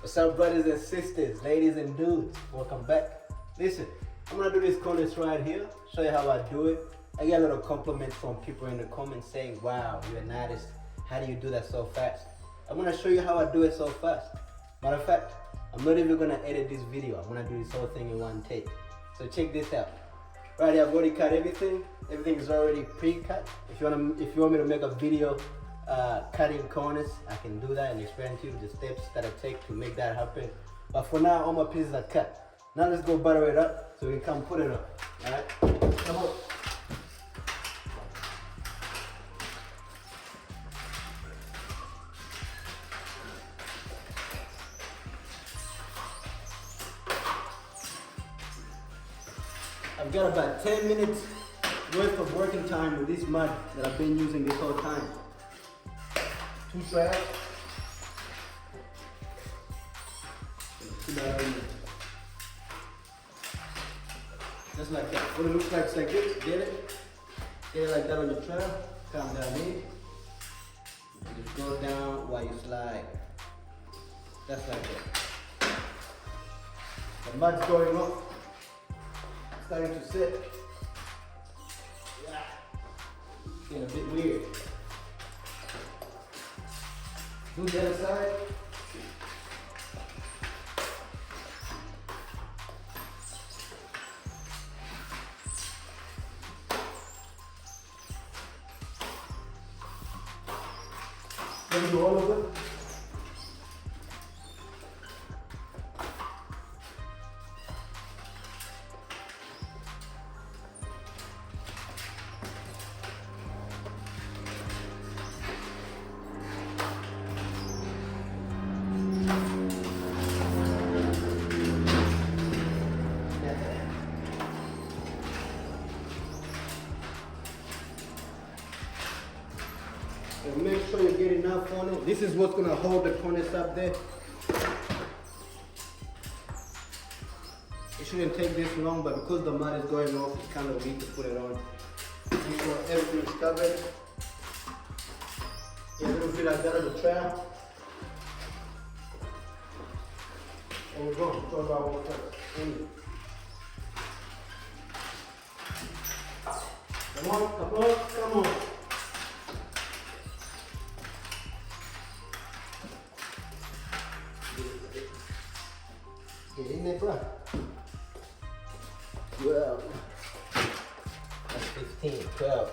What's up, brothers and sisters, ladies and dudes? Welcome back. Listen, I'm gonna do this cornice right here, show you how I do it. I get a lot of compliments from people in the comments saying, wow, you're an artist. How do you do that so fast? I'm gonna show you how I do it so fast. Matter of fact, I'm not even gonna edit this video. I'm gonna do this whole thing in one take. So check this out. Right here, I've already cut everything. Everything is already pre-cut. If you want me to make a video cutting corners, I can do that and explain to you the steps that I take to make that happen. But for now, all my pieces are cut. Now let's go butter it up so we can come put it up. Alright? Come on. I've got about 10 minutes worth of working time with this mud that I've been using this whole time. 2 tracks. Just like that. What it looks like is like this. Get it? Get it like that on your trail. Come down here. Just go down while you slide. Just like that. The mud's going up. Starting to sit. Yeah. Getting a bit weird. Do the other side. Then do all of it. And make sure you get enough on it. This is what's gonna hold the cornice up there. It shouldn't take this long, but because the mud is going off, it's kind of weak to put it on. Make sure everything's covered. Yeah, a little bit like that on the trap. And we're going to throw our water in. Come on, come on, come on. Get in there, bro. 12. That's 15, 12.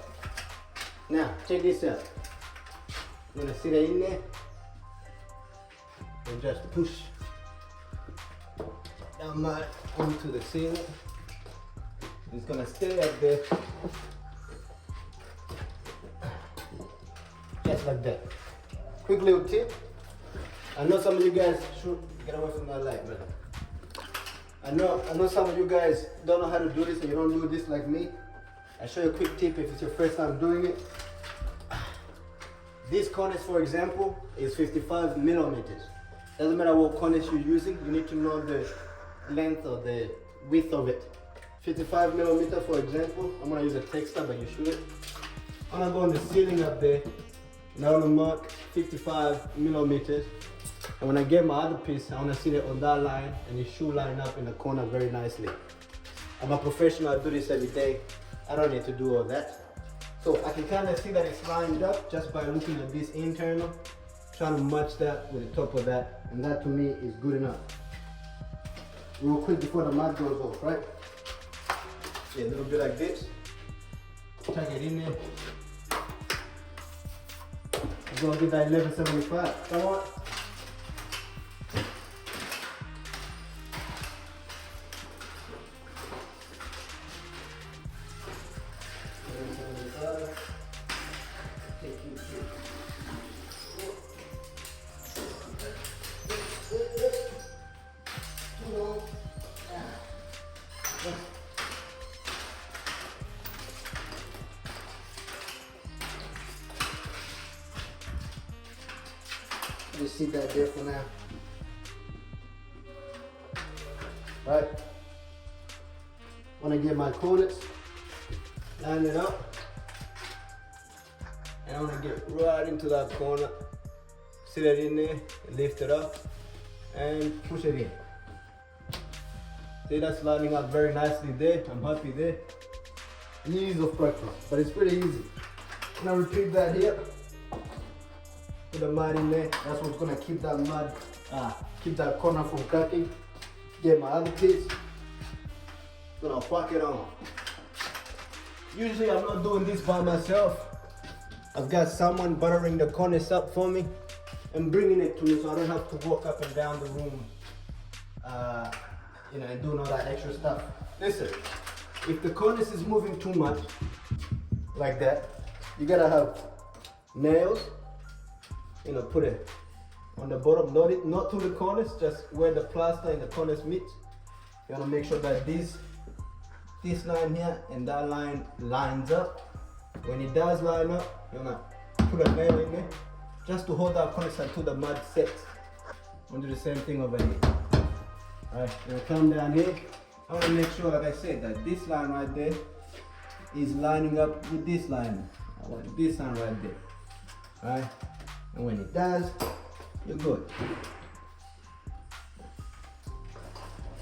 Now, check this out. I'm gonna sit it in there and just push that mud onto the ceiling. It's gonna stay up there. Just like that. Quick little tip. I know some of you guys should get away from that light, man. I know some of you guys don't know how to do this and you don't do this like me. I'll show you a quick tip if it's your first time doing it. This cornice, for example, is 55 millimeters. Doesn't matter what cornice you're using, you need to know the length or the width of it. 55 millimeter, for example, I'm gonna use a texture, but you should. I'm gonna go on the ceiling up there, and I'm gonna mark 55 millimeters. And when I get my other piece, I want to sit it on that line and it should line up in the corner very nicely. I'm a professional, I do this every day. I don't need to do all that. So I can kind of see that it's lined up just by looking at this internal, trying to match that with the top of that. And that to me is good enough. Real quick before the mud goes off, right? Yeah, a little bit like this. Tuck it in there. I'm gonna get that 1175. Come on. Just sit that there for now. Right? Want to get my corners, line it up, and I want to get right into that corner. Sit it in there, lift it up, and push it in. See, that's lining up very nicely there. I'm happy there. Ease of practice, but it's pretty easy. Now repeat that here. Put the mud in there. That's what's gonna keep that mud, keep that corner from cracking. Get my other piece. Gonna pack it on. Usually I'm not doing this by myself. I've got someone buttering the cornice up for me and bringing it to me, so I don't have to walk up and down the room, and doing all that extra stuff. Listen, if the cornice is moving too much, like that, you gotta have nails, put it on the bottom, not to the cornice, just where the plaster and the cornice meet. You wanna make sure that this line here and that line lines up. When it does line up, you wanna put a nail in there just to hold that cornice until the mud sets. I'm gonna do the same thing over here. Alright, now come down here. I wanna make sure, like I said, that this line right there is lining up with this line. I want this line right there. Alright, and when it does, you're good.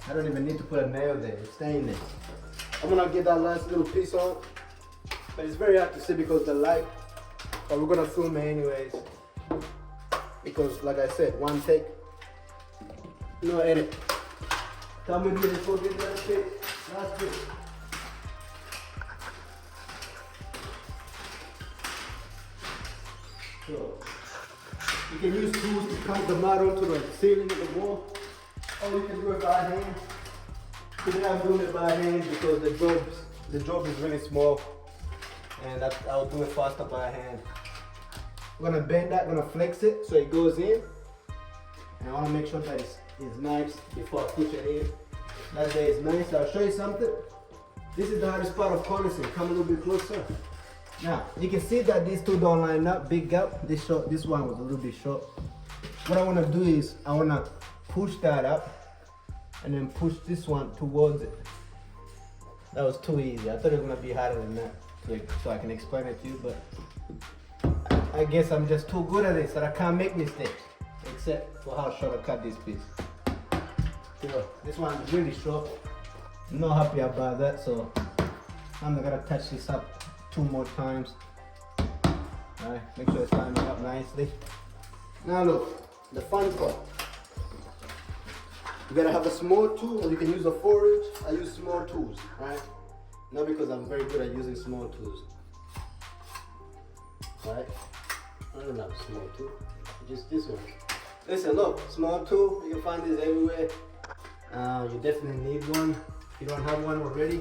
I don't even need to put a nail there, it's staying there. I'm gonna get that last little piece on, but it's very hard to see because the light, but we're gonna film it anyways. Because like I said, one take, no edit. Come with me, let's go get that shit. Last bit. So, you can use tools to cut the mud onto the ceiling of the wall, or you can do it by hand. Today I'm doing it by hand because the job is really small, and I'll do it faster by hand. I'm gonna bend that, I'm gonna flex it so it goes in, and I wanna make sure that it's nice before I push it in. That way is nice. I'll show you something. This is the hardest part of cornicing. Come a little bit closer. Now, you can see that these two don't line up, big gap. This one was a little bit short. What I wanna do is, I wanna push that up and then push this one towards it. That was too easy. I thought it was gonna be harder than that, so I can explain it to you, but I guess I'm just too good at this that I can't make mistakes, except for how short I cut this piece. So, this one is really short. I'm not happy about that, so I'm not gonna touch this up 2 more times. Alright, make sure it's lining up nicely. Now look, the fun part. You gotta have a small tool, or you can use a 4-inch. I use small tools, right? Not because I'm very good at using small tools. Alright? I don't have a small tool, just this one. Listen, look, small tool, you can find this everywhere. You definitely need one if you don't have one already.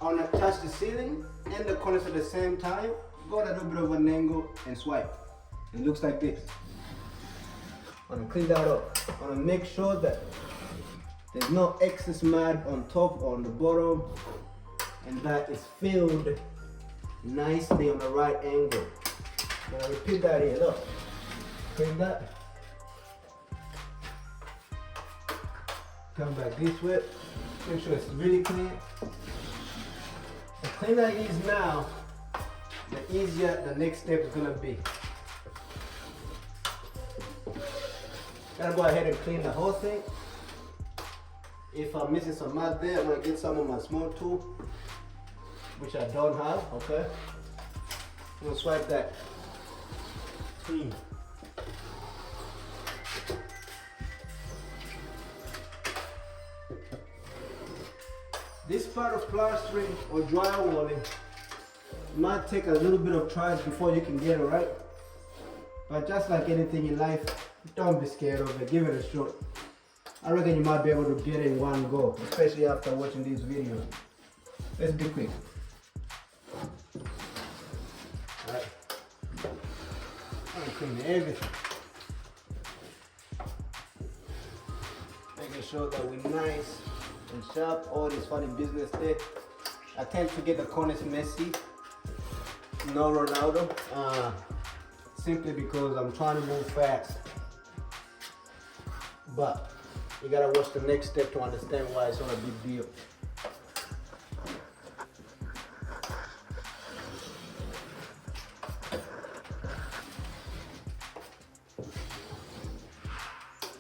I wanna touch the ceiling and the corners at the same time. Go at a little bit of an angle and swipe. It looks like this. I wanna clean that up. I wanna make sure that there's no excess mud on top or on the bottom, and that is filled nicely on the right angle. Now repeat that here, look. Clean that. Come back this way. Make sure it's really clean. The cleaner it is now, the easier the next step is gonna be. Gotta go ahead and clean the whole thing. If I'm missing some mud there, I'm gonna get some of my small tool, which I don't have, okay? I'm gonna swipe that clean. This part of plastering or drywalling might take a little bit of trials before you can get it right. But just like anything in life, don't be scared of it, give it a shot. I reckon you might be able to get it in one go, especially after watching this video. Let's be quick. Alright. I'm cleaning everything. Making sure that we're nice and sharp, all this funny business there. I tend to get the corners messy, no Ronaldo, simply because I'm trying to move fast. But you gotta watch the next step to understand why it's not a big deal.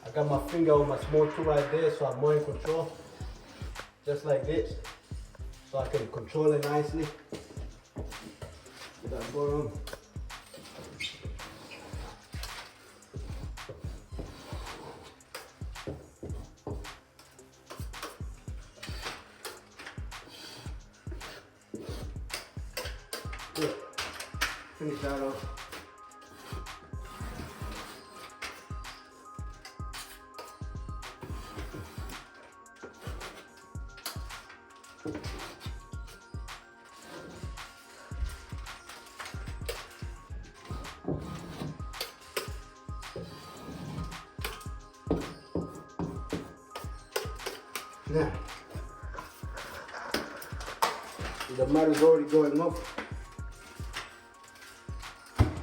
I got my finger on my small tool right there, so I'm more in control. Just like this. So I can control it nicely. Get that bottom. Good. Finish that off. Now, the mat is already going up,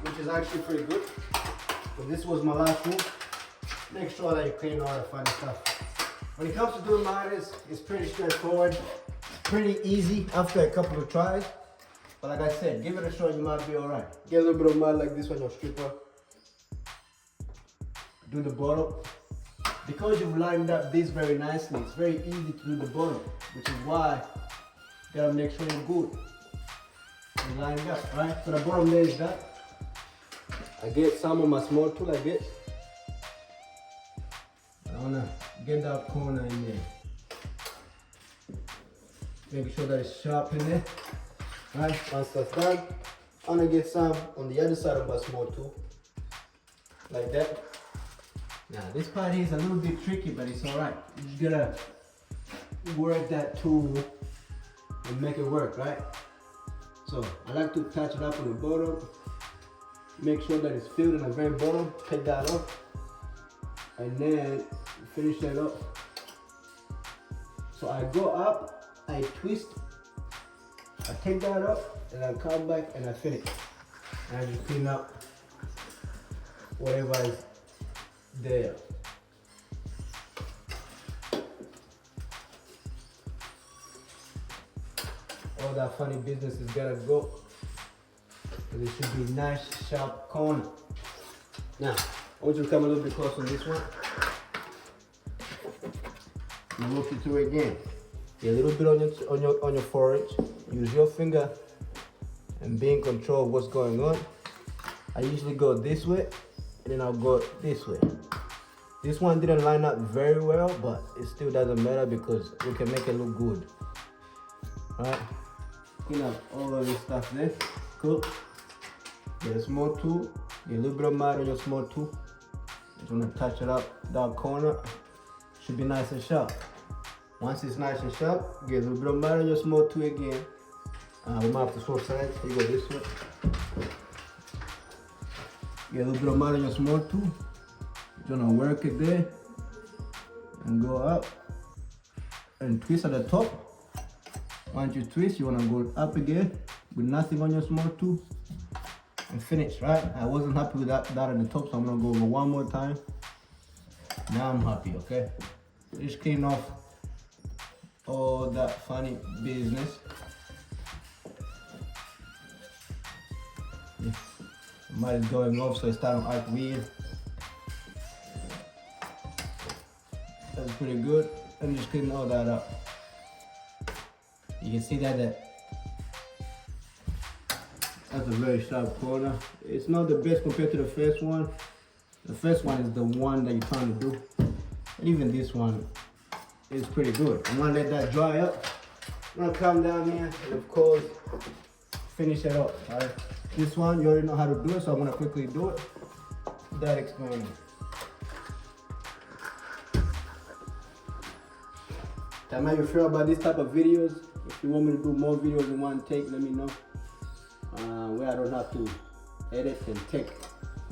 which is actually pretty good. But this was my last move. Make sure that you clean all the funny stuff. When it comes to doing matters, it's pretty straightforward, pretty easy after a couple of tries. But like I said, give it a shot, you might be alright. Get a little bit of mud like this on your stripper. Do the bottom. Because you've lined up this very nicely, it's very easy to do the bottom, which is why you gotta make sure you're good. You line it up, right? So the bottom there is that. I get some of my small tool like this. I wanna get that corner in there. Making sure that it's sharp in there. Right, once that's done, I'm gonna get some on the other side of my small tool. Like that. Now this part here is a little bit tricky, but it's alright. You just gotta work that tool and make it work, right? So I like to touch it up on the bottom. Make sure that it's filled in the very bottom. Take that off. And then finish that up. So I go up, I twist, I take that up, and I come back and I finish. And I just clean up whatever is there. All that funny business is gotta go. And it should be nice, sharp corner. Now, I want you to come a little bit closer on this one. And walk you through it again. Get a little bit on your 4-inch. Use your finger and be in control of what's going on. I usually go this way, and then I'll go this way. This one didn't line up very well, but it still doesn't matter because we can make it look good. Alright, clean up all of this stuff there. Cool. Get a small tool, get a little bit of mud on your small tool. Just wanna touch it up, that corner. Should be nice and sharp. Once it's nice and sharp, get a little bit of mud on your small tool again. We might have to swap sides, so you go this way. Get a little bit of mud on your small tool. You're gonna work it there and go up and twist at the top. Once you twist, you wanna go up again with nothing on your small tool and finish, right? I wasn't happy with that at the top, so I'm gonna go over one more time. Now I'm happy, okay? Just clean off all that funny business. The mud is going off, so it's starting to act weird. That's pretty good. And just clean all that up. You can see that that's a very sharp corner. It's not the best compared to the first one. The first one is the one that you're trying to do. And even this one is pretty good. I'm gonna let that dry up. I'm gonna come down here and of course finish it up. Alright. This one you already know how to do it, so I'm gonna quickly do it without explaining. Tell me how you feel about this type of videos. If you want me to do more videos in one take, let me know. Where I don't have to edit and take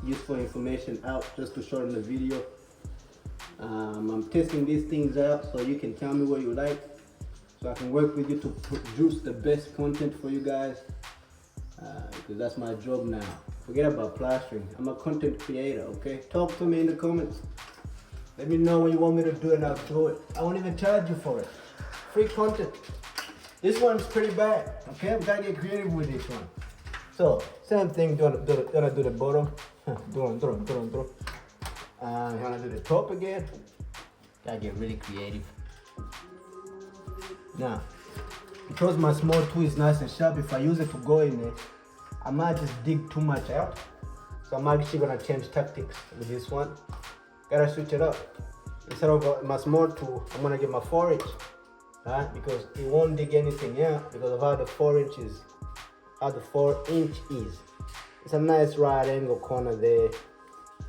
useful information out just to shorten the video. I'm testing these things out so you can tell me what you like, so I can work with you to produce the best content for you guys, because that's my job now. Forget about plastering. I'm a content creator, okay? Talk to me in the comments. Let me know what you want me to do and I'll do it. I won't even charge you for it. Free content. This one's pretty bad, okay? We gotta get creative with this one. So, same thing, gonna do the bottom. You wanna do the top again? Gotta get really creative. Now, because my small tool is nice and sharp, if I use it to go in there, I might just dig too much out. So I'm actually gonna change tactics with this one. Gotta switch it up. Instead of my small tool, I'm gonna get my 4-inch, right? Because it won't dig anything out because of how the 4-inch is. It's a nice right angle corner there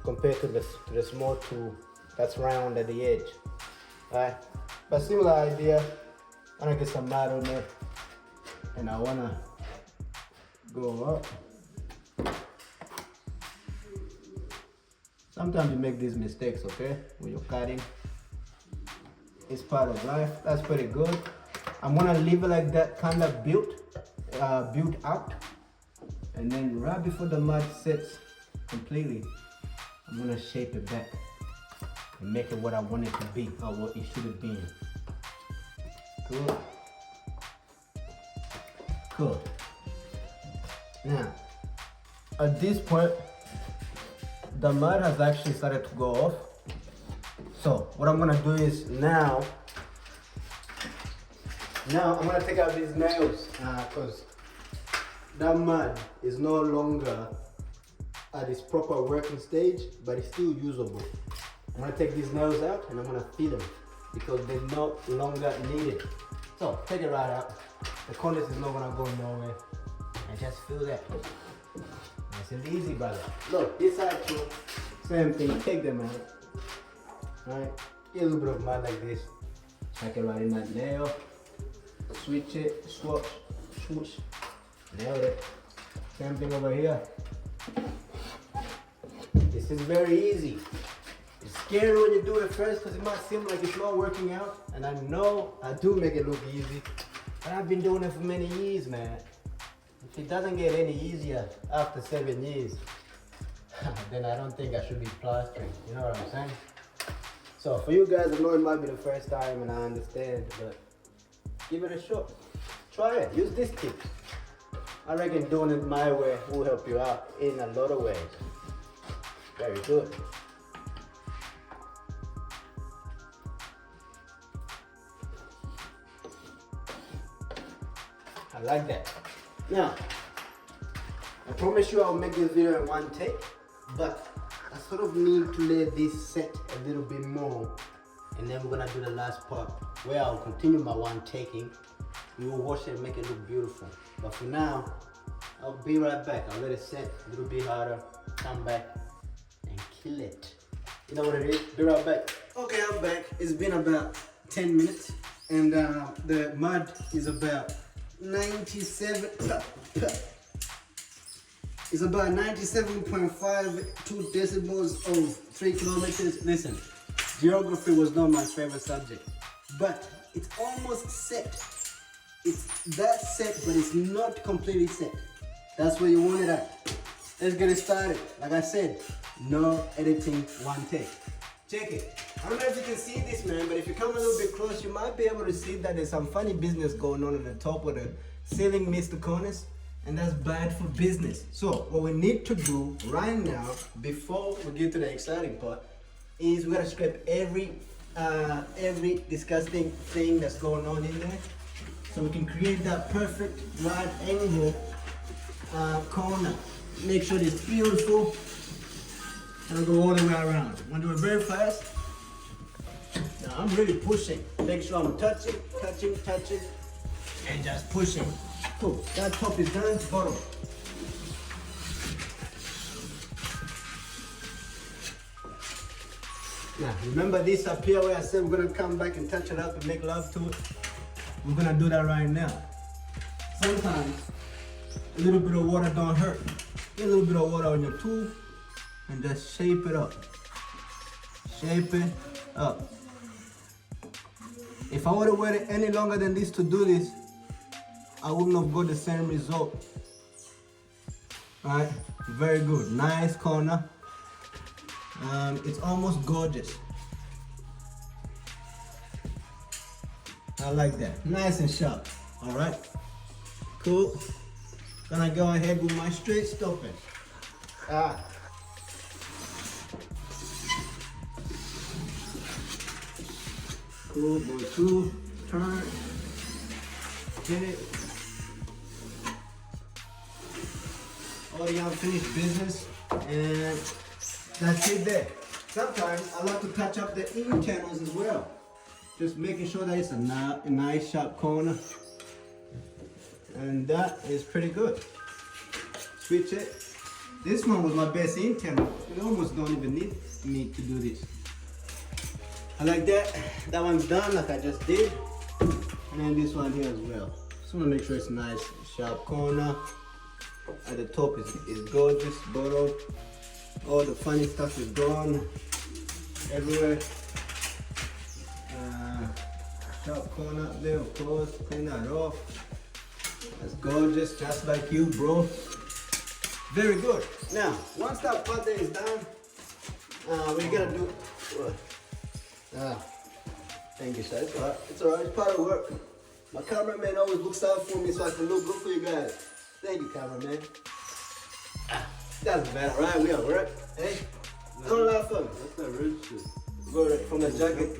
compared to the small tool that's round at the edge, right? But similar idea. I wanna get some mud on there, and I wanna go up. Sometimes you make these mistakes, okay? When you're cutting, it's part of life. That's pretty good. I'm gonna leave it like that, kind of built out, and then right before the mud sets completely, I'm gonna shape it back and make it what I want it to be, or what it should have been. Cool. Cool. Now, at this point, the mud has actually started to go off. So what I'm gonna do is now I'm gonna take out these nails because that mud is no longer at its proper working stage, but it's still usable. I'm gonna take these nails out and I'm gonna feed them because they're no longer needed. So take it right out. The corners is not gonna go nowhere. And just feel that. Nice and easy, brother. Look, this side too, same thing. Take them out. Right? Get a little bit of mud like this. Check it right in that nail. Switch it, swoosh, swoosh. Nailed it. Same thing over here. This is very easy. It's scary when you do it first because it might seem like it's not working out. And I know I do make it look easy. But I've been doing it for many years, man. If it doesn't get any easier after 7 years, then I don't think I should be plastering. You know what I'm saying? So for you guys, I know it might be the first time and I understand, but give it a shot. Try it. Use this tip. I reckon doing it my way will help you out in a lot of ways. Very good. I like that. Now, I promise you I'll make this video in one take, but I sort of need to let this set a little bit more, and then we're gonna do the last part where I'll continue my one taking. We will wash it and make it look beautiful. But for now, I'll be right back. I'll let it set a little bit harder, come back and kill it. You know what it is? Be right back. Okay, I'm back. It's been about 10 minutes and the mud is about 97. It's about 97.52 decibels of 3 kilometers. Listen, geography was not my favorite subject, but it's almost set. It's that set, but it's not completely set. That's where you want it at. Let's get it started. Like I said, no editing, one take. Check it. I don't know if you can see this, man, but if you come a little bit close, you might be able to see that there's some funny business going on at the top of the ceiling missed the corners, and that's bad for business. So what we need to do right now, before we get to the exciting part, is we gotta scrape every disgusting thing that's going on in there, so we can create that perfect right angle corner. Make sure it's beautiful, and we'll go all the way around. I'm gonna do it very fast. Now I'm really pushing. Make sure I'm touching, and just pushing. Cool. That top is done. Bottom. Now remember this up here where I said we're gonna come back and touch it up and make love to it. We're gonna do that right now. Sometimes a little bit of water don't hurt. Get a little bit of water on your tool and just shape it up. Shape it up. If I would have waited any longer than this to do this, I wouldn't have got the same result. Alright, very good. Nice corner. It's almost gorgeous. I like that. Nice and sharp. Alright, cool. Gonna go ahead with my straight stopping. Cool, go two, turn, hit it. All the unfinished business, and that's it there. Sometimes I like to touch up the in channels as well. Just making sure that it's a nice sharp corner. And that is pretty good. Switch it. This one was my best in channel. You almost don't even need me to do this. I like that. That one's done like I just did. And then this one here as well. Just want to make sure it's nice, sharp corner. At the top is gorgeous. Bottom, all the funny stuff is gone everywhere. Sharp corner up there, of course. Clean that off. That's gorgeous, just like you, bro. Very good. Now, once that part there is done, we're gonna do. Thank you, sir. It's alright. It's alright. It's part of work. My cameraman always looks out for me so I can look good for you guys. Thank you, cameraman. That's better, right? We at work. Hey, don't laugh at me. That's that red shit. Go from the jacket.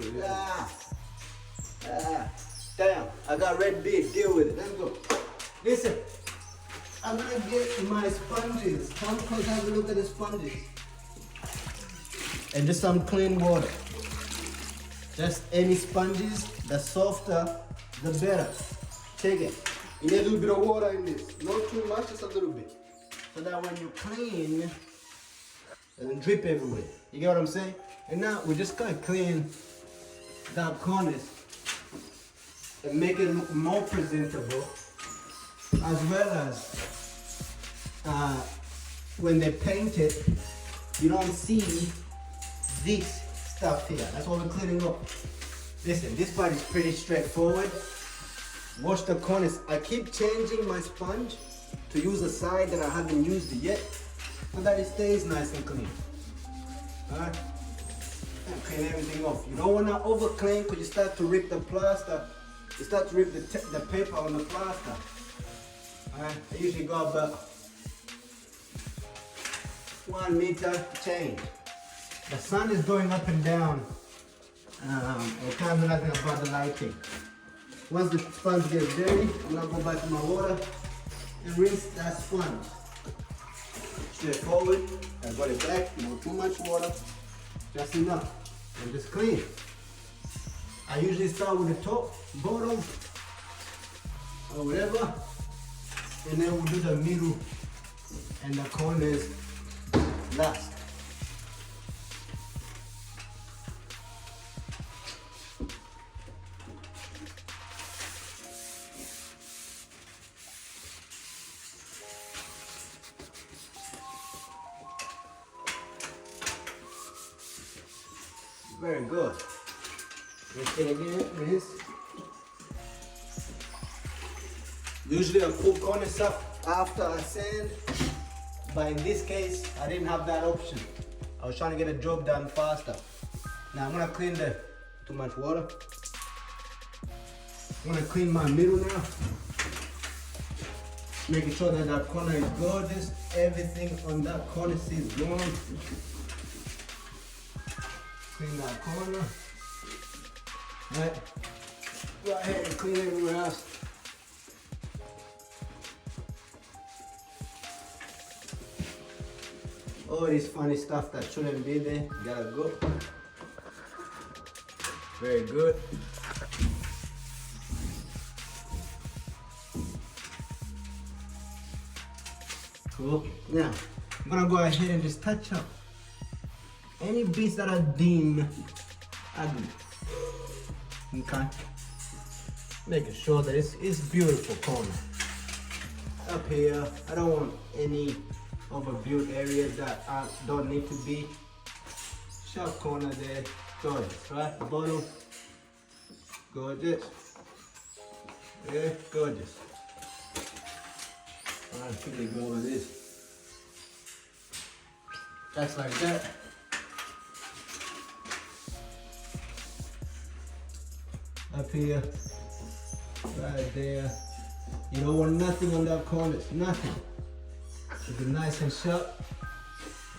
Damn, I got red bead. Deal with it. Let's go. Listen, I'm gonna get my sponges. Come close, have a look at the sponges. And just some clean water. Just any sponges, the softer, the better. Take it. You need a little bit of water in this. Not too much, just a little bit. So that when you clean, it doesn't drip everywhere. You get what I'm saying? And now we're just gonna clean that corners and make it look more presentable, as well as when they paint it, you don't see this stuff here. That's what we're cleaning up. Listen, this part is pretty straightforward. Wash the corners. I keep changing my sponge to use a side that I haven't used it yet, so that it stays nice and clean. Alright? And clean everything off. You don't want to over clean because you start to rip the plaster. You start to rip the paper on the plaster. Alright? I usually go about 1 meter change. The sun is going up and down. I'll tell you nothing about the lighting. Once the sponge gets dirty, I'm gonna go back to my water and rinse that sponge. Straightforward. I got it back, not too much water, just enough. And just clean. I usually start with the top, bottom, or whatever, and then we'll do the middle and the corners last. Very good. Rinse it again, rinse. Usually I pull corners up after I sand, but in this case, I didn't have that option. I was trying to get the job done faster. Now I'm gonna clean too much water. I'm gonna clean my middle now. Making sure that that corner is gorgeous. Everything on that corner is gone. Clean that corner. Right. Go ahead and clean everywhere else. All this funny stuff that shouldn't be there, gotta go. Very good. Cool. Now, I'm gonna go ahead and just touch up any bits that I deem ugly. Okay. Making sure that it's beautiful corner. Up here, I don't want any overbuilt areas that don't need to be. Sharp corner there, gorgeous, right? Bottom, gorgeous. Yeah, gorgeous. Alright, quickly go over this. Just like that. Up here, right there. You don't want nothing on that corner, nothing. Keep it nice and sharp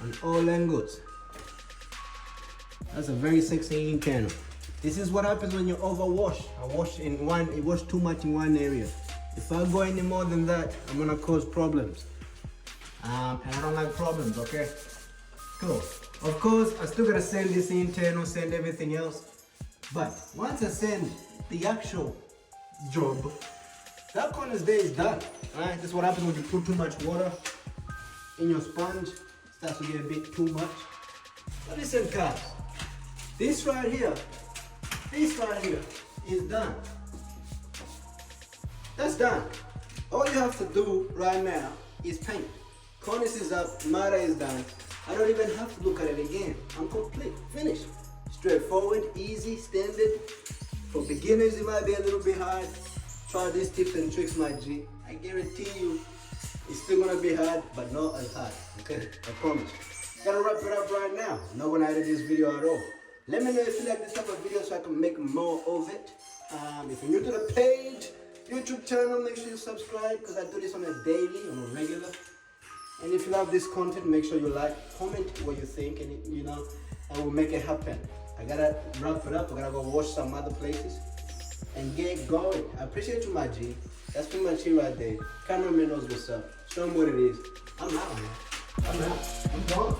on all angles. That's a very sexy channel. This is what happens when you overwash. I wash too much in one area. If I go any more than that, I'm gonna cause problems. And I don't like problems, okay? Cool. Of course, I still gotta sand this internal, sand everything else. But once I sand the actual job, that corner's there is done. Alright, this is what happens when you put too much water in your sponge. It starts to get a bit too much. But listen, guys, this right here is done. That's done. All you have to do right now is paint. Cornice is up, Mara is done. I don't even have to look at it again. I'm complete, finished. Straightforward, easy, standard. For beginners, it might be a little bit hard. Try these tips and tricks, my G. I guarantee you, it's still gonna be hard, but not as hard, okay? I promise. Gotta wrap it up right now. I'm not gonna edit this video at all. Let me know if you like this type of video so I can make more of it. If you're new to the page, YouTube channel, make sure you subscribe because I do this on a daily, on a regular. And if you love this content, make sure you like, comment what you think, and I will make it happen. I gotta wrap it up. I gotta go wash some other places and get going. I appreciate you, my G. That's pretty much it right there. Cameraman knows what's up. Show him what it is. I'm out, man. I'm out. I'm gone.